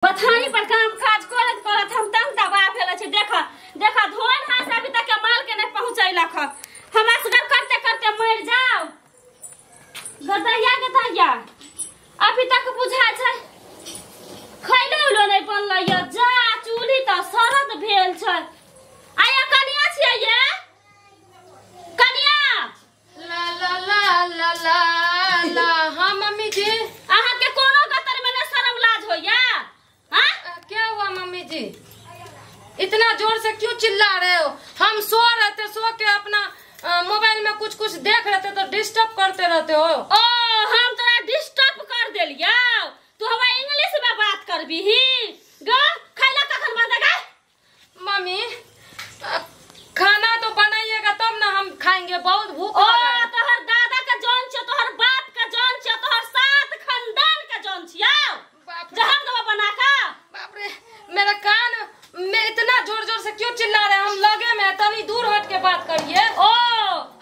बथानी पर काम काज करत करत हम तंग दबा भेल छै। देखा देखा धोन हाथ अभी तक के माल के नहीं पहुंचैलक। हमरा सगर करते करते मर जाओ गदैया गदैया अभी तक बुझा छै खैलो उलो नहीं बनल य। जा चूल्ही त सरद भेल छै। आया कनिया छियै ये कनिया। ला ला ला ला ला ला। हाँ मम्मी जी। अहाँ के कोनो गतर में न शर्म लाज होया? क्या हुआ मम्मी जी? इतना जोर से क्यों चिल्ला रहे हो? हम सो रहे थे, सो के अपना मोबाइल में कुछ कुछ देख रहे थे तो डिस्टर्ब करते रहते हो। ओ हम तोरा डिस्टर्ब कर देलिया। तू हवा इंग्लिश में बात करबी ही ग। खैला कखन बंदेगा? मम्मी खाना तो बनाइएगा तब ना हम खाएंगे, बहुत भूख लगा है। तोहर दादा का जान छ, तोहर बाप का जान छ, तोहर सात खानदान का जान छिया। जहां दवा बना का। बाप रे मेरा कान में इतना जोर जोर से क्यों चिल्ला रहे हैं? हम लगे में तभी दूर हट के बात करिए। ओ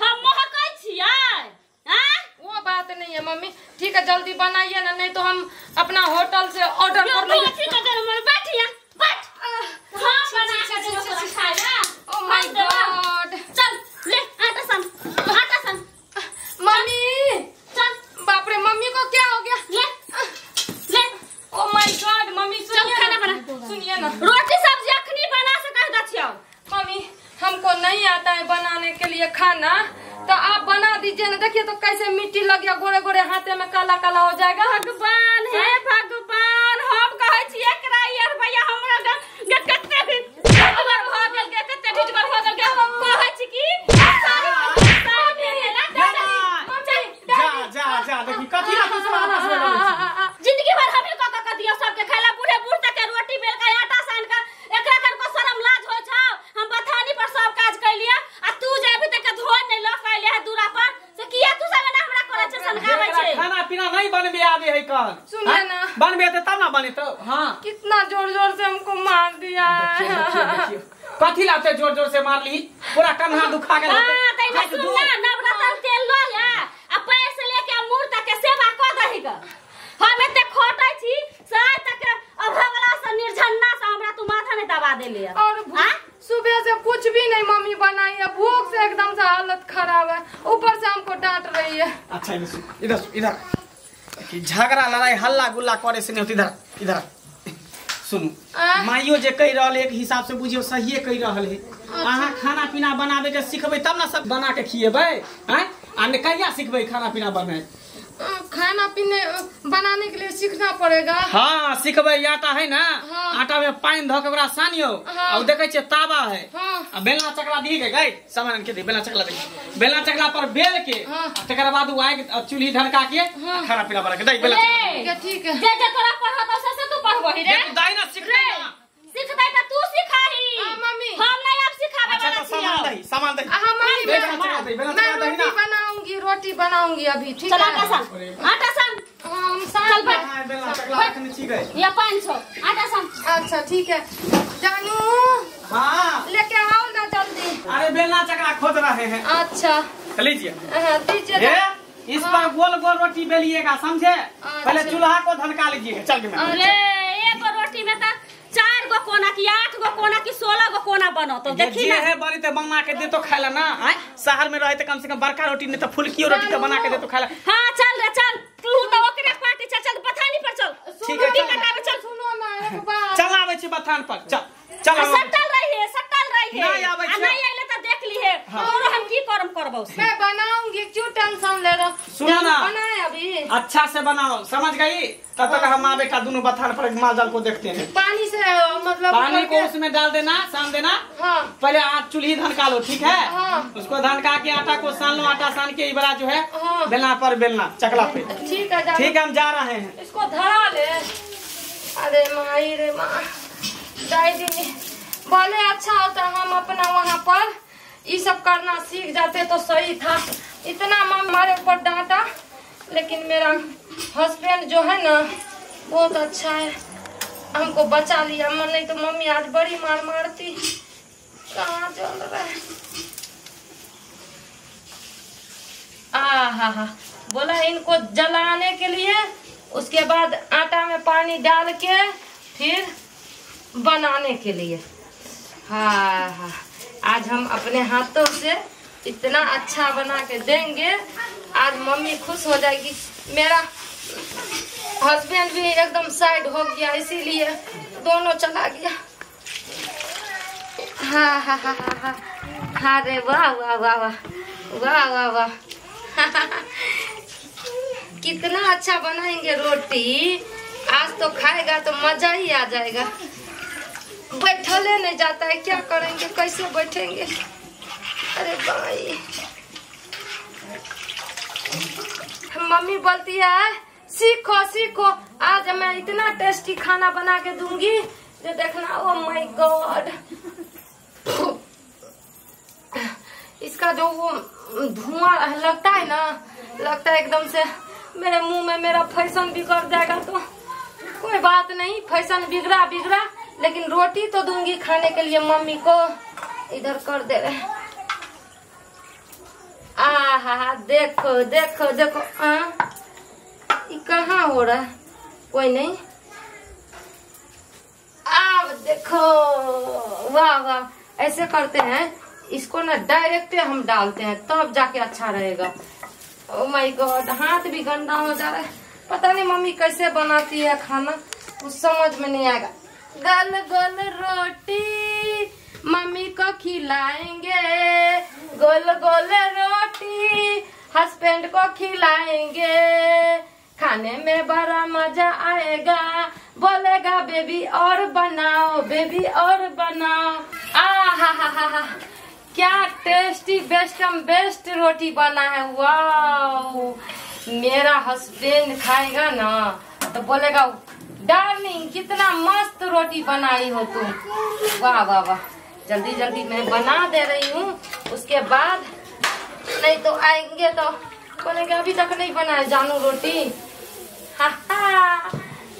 हम महकै छियै हां? वो बात नहीं है मम्मी। ठीक है जल्दी बनाइए ना, नहीं तो हम अपना होटल से ऑर्डर कर लेंगे। ठीक है जरा मन बैठिया बैठ। हां बना के देबो तोरा खाएला। Oh my God. चल ले आटा सन आटा सन। मम्मी चल। बाप रे मम्मी को क्या हो गया? ले ले। ओ माय गॉड मम्मी सुनिए खाना ना, बना। सुनिए ना। रोटी सब्जी अखनी बना से कह द छियो। मम्मी हमको नहीं आता है बनाने के लिए खाना, तो आप बना दीजिए ना। देखिए तो कैसे मिट्टी लग गया, गोरे गोरे हाथे में काला काला हो जाएगा। भगवान हे भगवान हम कहै छी एकरा यार भैया हमरा के कत्ते भी ढिटगर भ गेल के कत्ते ढिटगर भ गेल के कहै छी की जा देखी कथी ना कुछ आपस में लगे। जिंदगी भर हमें क दियो सबके खैला बूढ़े बूढ़ तक के रोटी बेल के आटा सान के एकरा कन को शरम लाज होय छ। हम बथानी पर सब काज कैलिया आ तू जे अभी तक धोन नहीं ल कैले है दूरा पर से किया तू सब ना हमरा करे छ सनकावे छे। खाना पीना नहीं बनबे आवे है कल सुनिए ना। बनबे त तब ना बने तो। हां कितना जोर जोर से हमको मार दिया है। कथी लाते जोर जोर से मार ली? पूरा कन्हा दुखा गेल होते। हां तै न सुन ना नवरत्न तेल लो या आ पैर से लेके मुंह तक के सेवा क दही ग। हम एते खोटै छी साय तक अभगला से निर्झन्ना से हमरा तू माथा ने दबा देले। और सुबह से कुछ भी नहीं मम्मी बनाई है, भूख से एकदम से हालत खराब है, ऊपर से हमको डांट रही है। अच्छा इधर कि झगड़ा लड़ाई हल्ला गुल्ला करे से नहीं होती। इधर सुनू माइयो जे कह रहल एक हिसाब से बुझियो सहिए कह रहल है। अहाँ खाना पीना बनावे के सिखबै तब ना सब बना के खिएबै हैं। आ ने कहिया सिखबै खाना पीना बनाए? खाना पीने बनाने के लिए सीखना पड़ेगा। हाँ सिखबै। आटा है ना हाँ। आटा में पानी धो के ओकरा सानियो। हाँ। और देखे छियै तावा है। हाँ। आ बेलना चकला दी गई सामान के दी बेलना चकला दी। बेलना चकला पर बेल के हाँ। तकर बाद वो आए चूल्ही ढड़का के हाँ। खाना पीना बना के दई बेलना चकला। ठीक है ठीक है। जे जे तोरा पढ़त से तू पढ़बही रे। दाई ना सिखबै ना। सिखबै त तू सिखाही। हाँ, मम्मी। हम नहीं अब सिखावे अच्छा वाला तो सामान दही हाँ मम्मी बेलना चकला दई बेलना मैं चकला दही रोटी बनाऊंगी अभी। ठीक चल है। आटा सान आटा सान। हम चल साथ बैठ। हाँ, बेलना चकला रखने ठीक है। या 500 आटा सान। अच्छा ठीक है। जानू हाँ लेके आओ ना जल्दी। अरे बेलना चकला खोद रहे हैं। अच्छा लीजिए दीजिए। ये इस पर गोल गोल रोटी बेलिएगा समझे। पहले चूल्हा को धनका लीजिएगा। चल के मैं अरे एक रोटी में त 4 गो कोना की 8 गो कोना की 16 गो कोना बनो तो देखी जे ना। है बड़ी तो बना के दे तो खाला ना। शहर में रहे तो कम से कम बड़का रोटी नहीं तो फुल्की रोटी तो बना के दे तो खाला। हां चल रे चल तू तो ओकरे पार्टी चल बथानी पर चल। ठीक है, रोटी चल। कटावे चल। सुनो ना एक बात। चल आवे छी बथान पर। चल सटल रही है नहीं आवे छै। नहीं आइले त देख ली है और हम की करबौ से। मैं बनाऊंगी क्यों टेंशन ले रहा? सुनो ना बनाए अभी अच्छा से बनाओ समझ गई। तब तक हम माँ बेटा दोनों बथान पर माजल को देखते हैं। पानी से मतलब पानी को उसमें डाल देना सान देना। हाँ पहले आप चूल्ही धनका लो ठीक है। हाँ। उसको धनका के आटा को सान लो। आटा सान के इबरा जो है हाँ। बेलना पर बेलना चकला पे। ठीक है ठीक है हम जा रहे हैं। इसको धरा ले। अरे माई रे माँ दादी बोले अच्छा होता हम अपना वहाँ पर ये सब करना सीख जाते तो सही था। इतना हमारे ऊपर डांटा लेकिन मेरा हस्बैंड जो है ना बहुत अच्छा है, हमको बचा लिया। मन नहीं तो मम्मी आज बड़ी मार मारती। कहाँ चल रहा है? हा बोला इनको जलाने के लिए। उसके बाद आटा में पानी डाल के फिर बनाने के लिए। हाँ हाँ, आज हम अपने हाथों से इतना अच्छा बना के देंगे, आज मम्मी खुश हो जाएगी। मेरा हस्बैंड भी एकदम साइड हो गया, इसीलिए दोनों चला गया। हाँ हाँ हाँ हाँ हाँ, अरे वाह वाह वाह वाह वाह वाह वाह कितना अच्छा बनाएंगे रोटी, आज तो खाएगा तो मजा ही आ जाएगा। बैठले नहीं जाता है, क्या करेंगे, कैसे बैठेंगे। अरे भाई, मम्मी बोलती है सीखो सीखो, आज मैं इतना टेस्टी खाना बना के दूंगी जो देखना। ओ माय गॉड, इसका जो वो धुआं लगता है ना, लगता है एकदम से मेरे मुंह में मेरा फैशन बिगड़ जाएगा। तो कोई बात नहीं, फैशन बिगड़ा बिगड़ा, लेकिन रोटी तो दूंगी खाने के लिए मम्मी को। इधर कर दे रहे। आहा, देखो देखो देखो, ये कहाँ हो रहा है, कोई नहीं। अब देखो, वाह वाह, ऐसे करते हैं इसको ना, डायरेक्ट हम डालते हैं तब जाके अच्छा रहेगा। ओ माय गॉड, हाथ भी गंदा हो जा रहा है। पता नहीं मम्मी कैसे बनाती है खाना, कुछ समझ में नहीं आएगा। गल गल रोटी मम्मी को खिलाएंगे, गोल गोल रोटी हस्बैंड को खिलाएंगे, खाने में बड़ा मजा आएगा, बोलेगा बेबी और बनाओ, बेबी और बनाओ। हा हा हा हा, क्या टेस्टी बेस्ट रोटी बना है। वाओ, मेरा हस्बैंड खाएगा ना तो बोलेगा डार्लिंग कितना मस्त रोटी बनाई हो तुम। वाह वाह वाह, जल्दी जल्दी मैं बना दे रही हूँ, उसके बाद नहीं तो आएंगे तो बोलेंगे अभी तक नहीं बनाए जानू रोटी। हा हा,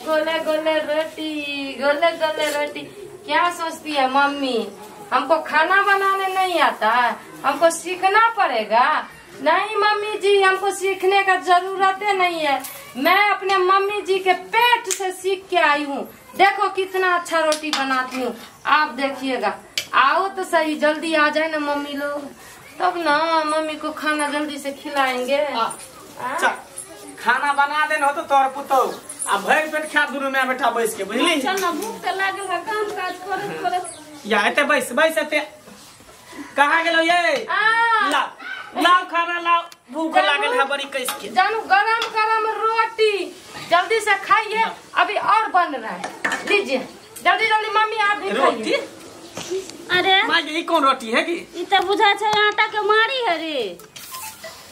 गोले गोले रोटी, गोले गोले रोटी। क्या सोचती है मम्मी, हमको खाना बनाने नहीं आता है, हमको सीखना पड़ेगा। नहीं मम्मी जी, हमको सीखने का जरूरत नहीं है, मैं अपने मम्मी जी के पेट से सीख के आई हूँ। देखो कितना अच्छा रोटी बनाती हूँ, आप देखिएगा। आओ तो सही, जल्दी आ जाए ना मम्मी लोग, तब ना मम्मी को खाना जल्दी से खिलाएंगे। खाना बना देना हो तो तोर पुतो अब भर पेट खा दुनू में बैठा बैस के, बुझली। चल ना, भूख तो लागल है, काम काज करत करत। या एते बैस बैस एते कहाँ गेलो ये? लाओ लाओ खाना लाओ, भूख लागल है बड़ी कैस के। जानू गरम गरम रोटी जल्दी से खाइए, अभी और बन रहा है, लीजिए जल्दी जल्दी मम्मी, आप भी रोटी। अरे माँ ये कौन रोटी है की? ई तो बुझा छै आटा के मारी है रे।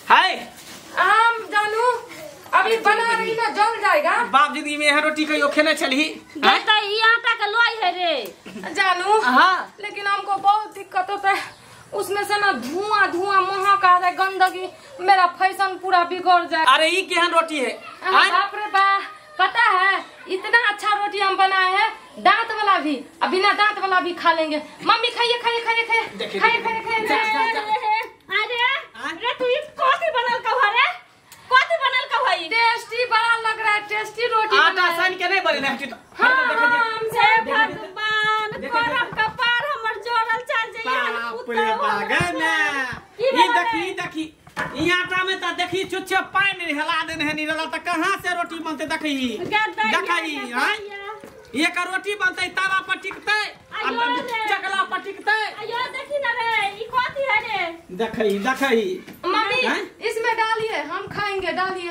हाय आम जानू, अभी बना रही ना, जल जाएगा। बाप जिंदगी में यह रोटी कहियो खेने चली? देखता ई आटा के लोई है रे जानू। हाँ, लेकिन हमको बहुत दिक्कत होता है, उसमें से ना धुआं धुआं महक आ रहा है, गंदगी, मेरा फैशन पूरा बिगड़ जाए। अरे ये केहन रोटी है? बाप रे बाप, पता है इतना अच्छा रोटी हम बनाए हैं, दांत वाला भी, अब बिना दांत वाला भी खा लेंगे। मम्मी खाइए खाइए खाइए खाइए खाइए खाइए खाइए। अरे तू ई कथि बनल का रे, कथि बनल का भाई? टेस्टी बड़ा लग रहा है, टेस्टी रोटी आटा सान के नहीं बनी ना तो। हमसे भगवान करम का पार हमर जोड़ल चल जाइए। बाप रे बागन, ई देखी ई आटा में तो देखी चुच्चे पानी हिला देने है, निरला तो कहाँ से रोटी बनते देखी। देखी हां, एक रोटी बनते तावा पर टिकते, चकला पर टिकते। अयो देखी ना रे, ई कथि है रे? देखी मम्मी इसमें डालिए, हम खाएंगे, डालिए।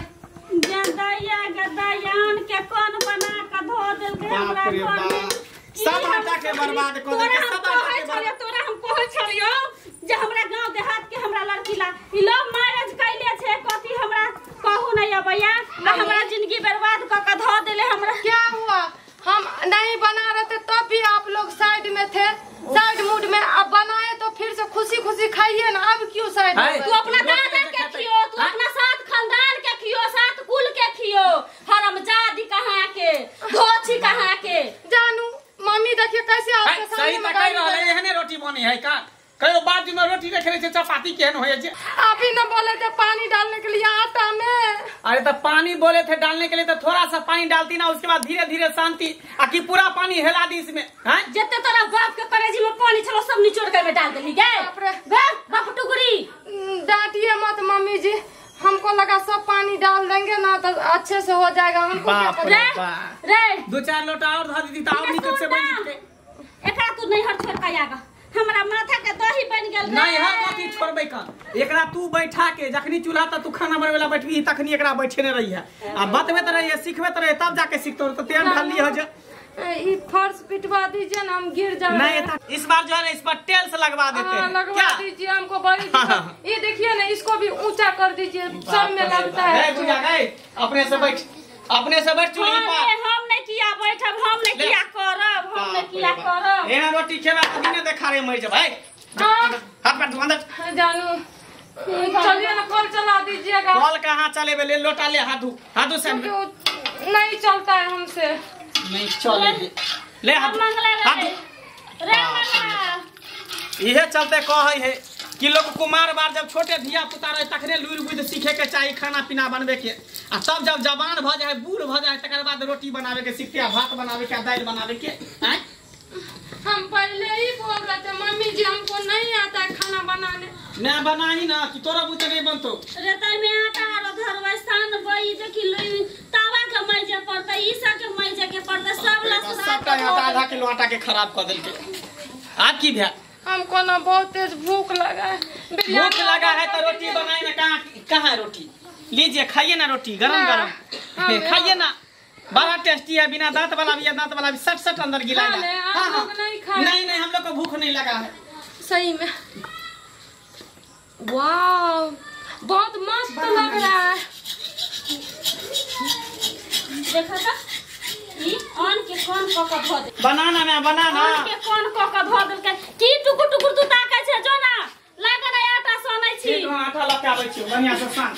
गदायान के कौन बना के धो देल के हमरा बाप रे घर में। बाप, सब आटा के बर्बाद कर दे, सब आटा के बर्बाद। तोरा हम कहै छलियो जे हमरा गांव देहात के हमरा लड़की ला ई लोग मैरिज कैले छे, कथि हमरा कहू नहीं अबैया, हमरा जिंदगी बर्बाद क के धो देले। हमरा क्या हुआ, हम नहीं बना रहे थे तब भी आप लोग साइड में थे, साइड मूड में। अब बनाए तो फिर से खुशी खुशी खाइए ना, अब क्यों साइड में? तू अपना दादा के खियो, तू अपना साथ खानदान के खियो, साथ कुल के खियो, हरामजादी कहाँ के, धोछी कहाँ के। जानू मम्मी देखिए कैसे आपके सही सामने तक रहे है ने रोटी बनी है का? कहो बाजू में रोटी रखे छे चपाती केहन होय छे। अभी न बोले थे पानी डालने के लिए आटा में। अरे तो पानी बोले थे डालने के लिए तो थोड़ा सा पानी डालती ना, उसके बाद धीरे धीरे शांति आकि पूरा पानी हिला दी इसमें। हैं जते तोरा बाप के करेजी में पानी छलो सब निचोड़ के में डाल देली गे। बाप रे। बाप टुकड़ी डांटिए मत मम्मी जी, हमको लगा सब पानी डाल देंगे ना तो अच्छे से हो जाएगा। हमको क्या बाप पता। रे बाप। रे 2-4 लोटा और धर दी तो और नीचे से बन जते। एकरा तू नहीं हट छोड़ कायागा, हमरा माथा के दही बन गेल रे। नहीं है कथी छोड़बै का, एकरा तू बैठा के जखनी चूल्हा त तू खाना बनवेला बैठबी तखनी एकरा बैठे ने रही है आ बतबे त रही सिखबे त रही तब जाके सीखतो तो तेल ढाली हो जा। ये फर्श पिटवा दीजिए ना, हम गिर जाएंगे। नहीं इस बार जो है ना इस पर टेल्स लगवा देते हैं। लगवा दीजिए हमको बड़ी। ये देखिए ना, इसको भी ऊंचा कर दीजिए, सब में लगता है। अपने से बैठ, अपने से बैठ चूल्हे पर। हम नहीं किया बैठब, हम नहीं किया करब, हम नहीं किया करब। एना रोटी खेबा कभी ने देखा रे मर जा भाई। हाथ पर अंदर जानू चलिए ना, कल चला दीजिएगा। कल कहां चले ले लोटा ले हाथू से नहीं चलता है हमसे। नहीं चले ले हाथ रे मंगला इहे चलते कहै है कि लोग कुमार बार जब छोटे धिया पुता रहे तखने लुइर बुद्धि सीखे के चाहिए खाना पीना बनबे के, आ तब जब जवान भ जाए बूढ़ भ जाए तकर बाद रोटी बनावे के सीखते, भात बनावे के, दाल बनावे के। हैं हम पहले ही बोल रहे थे मम्मी जी हमको नहीं आता है खाना बनाने। मैं बनाही ना कि तोरा बुते नहीं बनतो। रे तई में आटा आरो धरबै सान बई देखि लई तावा के मैजे पड़तै, ई सब के मैजे के पड़तै, सब सबटा आधा किलो आटा के खराब कर देलके। आप की भैया हमको ना बहुत तेज भूख लगा है। भूख लगा है तो रोटी बनाई ना, कहाँ है रोटी, लीजिए खाइए ना रोटी गरम गरम खाइए ना, बड़ा टेस्टी है, बिना दांत वाला भी है, दांत वाला भी सट अंदर गिला। नहीं हम लोग को भूख नहीं लगा है सही में। वाह बहुत मस्त लग रहा है। देखा था ई ऑन के कौन कोका ध दे बनाना में बनाना ऑन के कौन कोका ध दे के की टुकुर टुकुर तू ताकै छै जो ना लागन आटा सनै छी। आटा लकाबै छी बढ़िया से सान